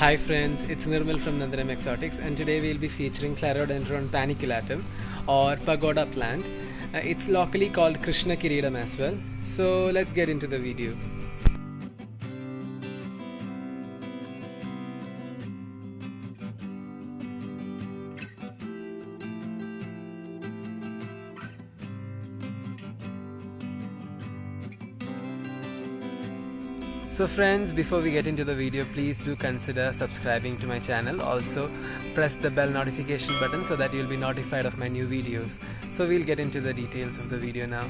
Hi friends, it's Nirmal from Nandanam Exotics, and today we'll be featuring Clerodendrone Paniculatum or Pagoda plant. It's locally called Krishna Kiridam as well. So let's get into the video. So friends, before we get into the video, please do consider subscribing to my channel. Also press the bell notification button so that you'll be notified of my new videos. So we'll get into the details of the video now.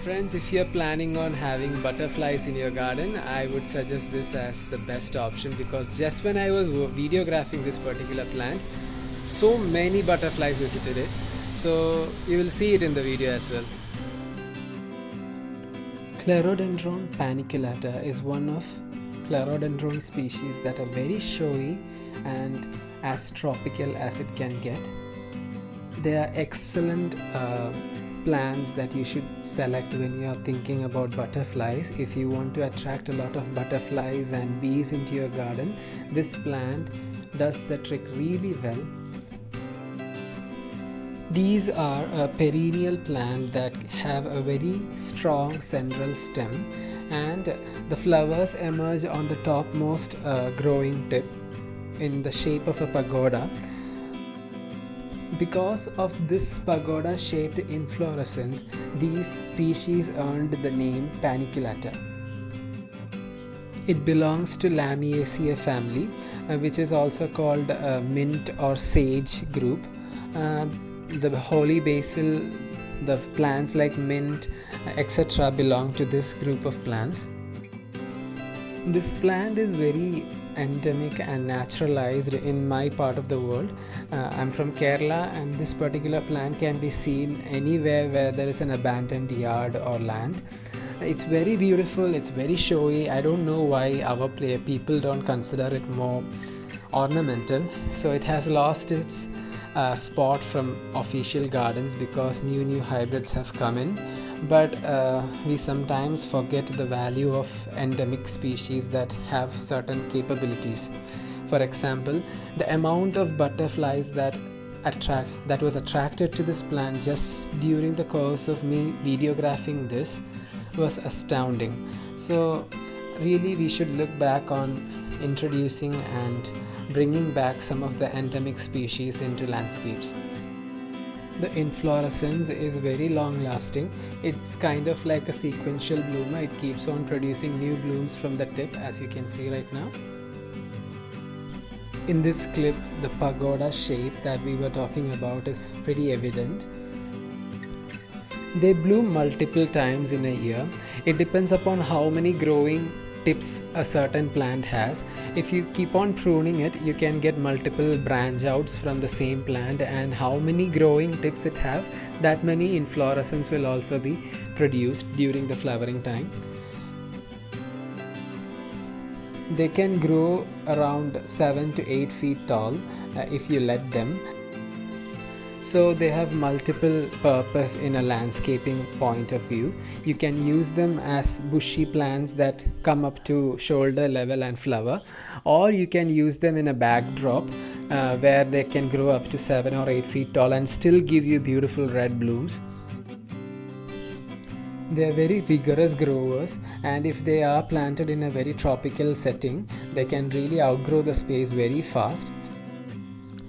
Friends, if you're planning on having butterflies in your garden, I would suggest this as the best option, because just when I was videographing this particular plant, so many butterflies visited it. So you will see it in the video as well. Clarodendrone Paniculata is one of Clarodendrone species that are very showy and as tropical as it can get. They are excellent plants that you should select when you are thinking about butterflies. If you want to attract a lot of butterflies and bees into your garden, this plant does the trick really well. These are a perennial plant that have a very strong central stem, and the flowers emerge on the topmost growing tip in the shape of a pagoda. Because of this pagoda shaped inflorescence, these species earned the name Paniculata. It belongs to Lamiaceae family, which is also called mint or sage group. The holy basil, the plants like mint, etc. belong to this group of plants. This plant is very endemic and naturalized in my part of the world. I'm from Kerala, and this particular plant can be seen anywhere where there is an abandoned yard or land. It's very beautiful, it's very showy. I don't know why our people don't consider it more ornamental. So it has lost its spot from official gardens because new hybrids have come in. But we sometimes forget the value of endemic species that have certain capabilities. For example, the amount of butterflies that was attracted to this plant just during the course of me videographing this was astounding. So really we should look back on introducing and bringing back some of the endemic species into landscapes. The inflorescence is very long lasting. It's kind of like a sequential bloomer. It keeps on producing new blooms from the tip, as you can see right now. In this clip, the pagoda shape that we were talking about is pretty evident. They bloom multiple times in a year. It depends upon how many growing tips a certain plant has. If you keep on pruning it, you can get multiple branch outs from the same plant, and how many growing tips it have, that many inflorescence will also be produced during the flowering time. They can grow around 7 to 8 feet tall if you let them. So they have multiple purpose in a landscaping point of view. You can use them as bushy plants that come up to shoulder level and flower, or you can use them in a backdrop where they can grow up to 7 or 8 feet tall and still give you beautiful red blooms. They are very vigorous growers, and if they are planted in a very tropical setting, they can really outgrow the space very fast.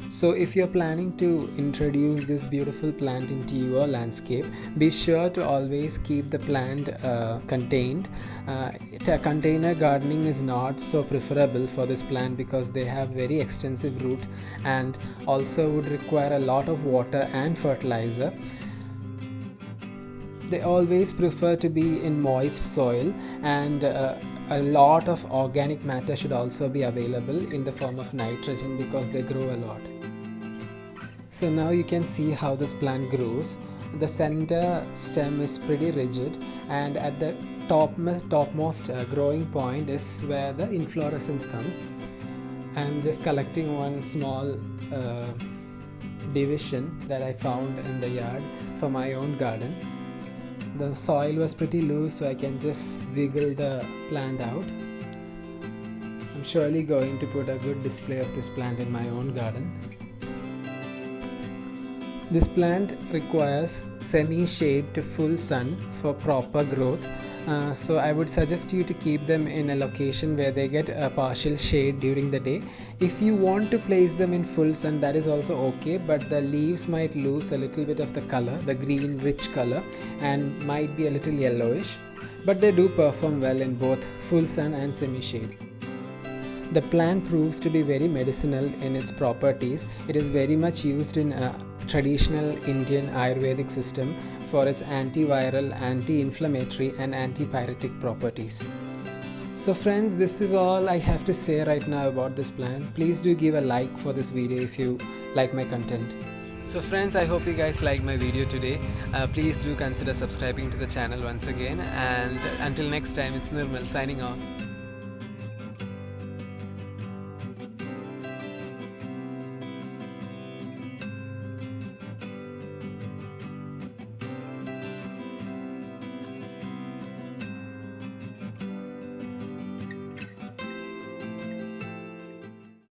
So if you're planning to introduce this beautiful plant into your landscape, be sure to always keep the plant contained. Container gardening is not so preferable for this plant because they have very extensive root and also would require a lot of water and fertilizer. They always prefer to be in moist soil, and a lot of organic matter should also be available in the form of nitrogen because they grow a lot. So now you can see how this plant grows. The center stem is pretty rigid, and at the topmost growing point is where the inflorescence comes. I'm just collecting one small division that I found in the yard for my own garden. The soil was pretty loose, so I can just wiggle the plant out. I'm surely going to put a good display of this plant in my own garden. This plant requires semi-shade to full sun for proper growth. So I would suggest you to keep them in a location where they get a partial shade during the day. If you want to place them in full sun, that is also okay, but the leaves might lose a little bit of the color, the green rich color, and might be a little yellowish, but they do perform well in both full sun and semi-shade. The plant proves to be very medicinal in its properties. It is very much used in traditional Indian Ayurvedic system for its antiviral, anti-inflammatory and antipyretic properties. So friends, this is all I have to say right now about this plant. Please do give a like for this video if you like my content. So friends, I hope you guys liked my video today. Please do consider subscribing to the channel once again, and until next time, it's Nirmal signing off.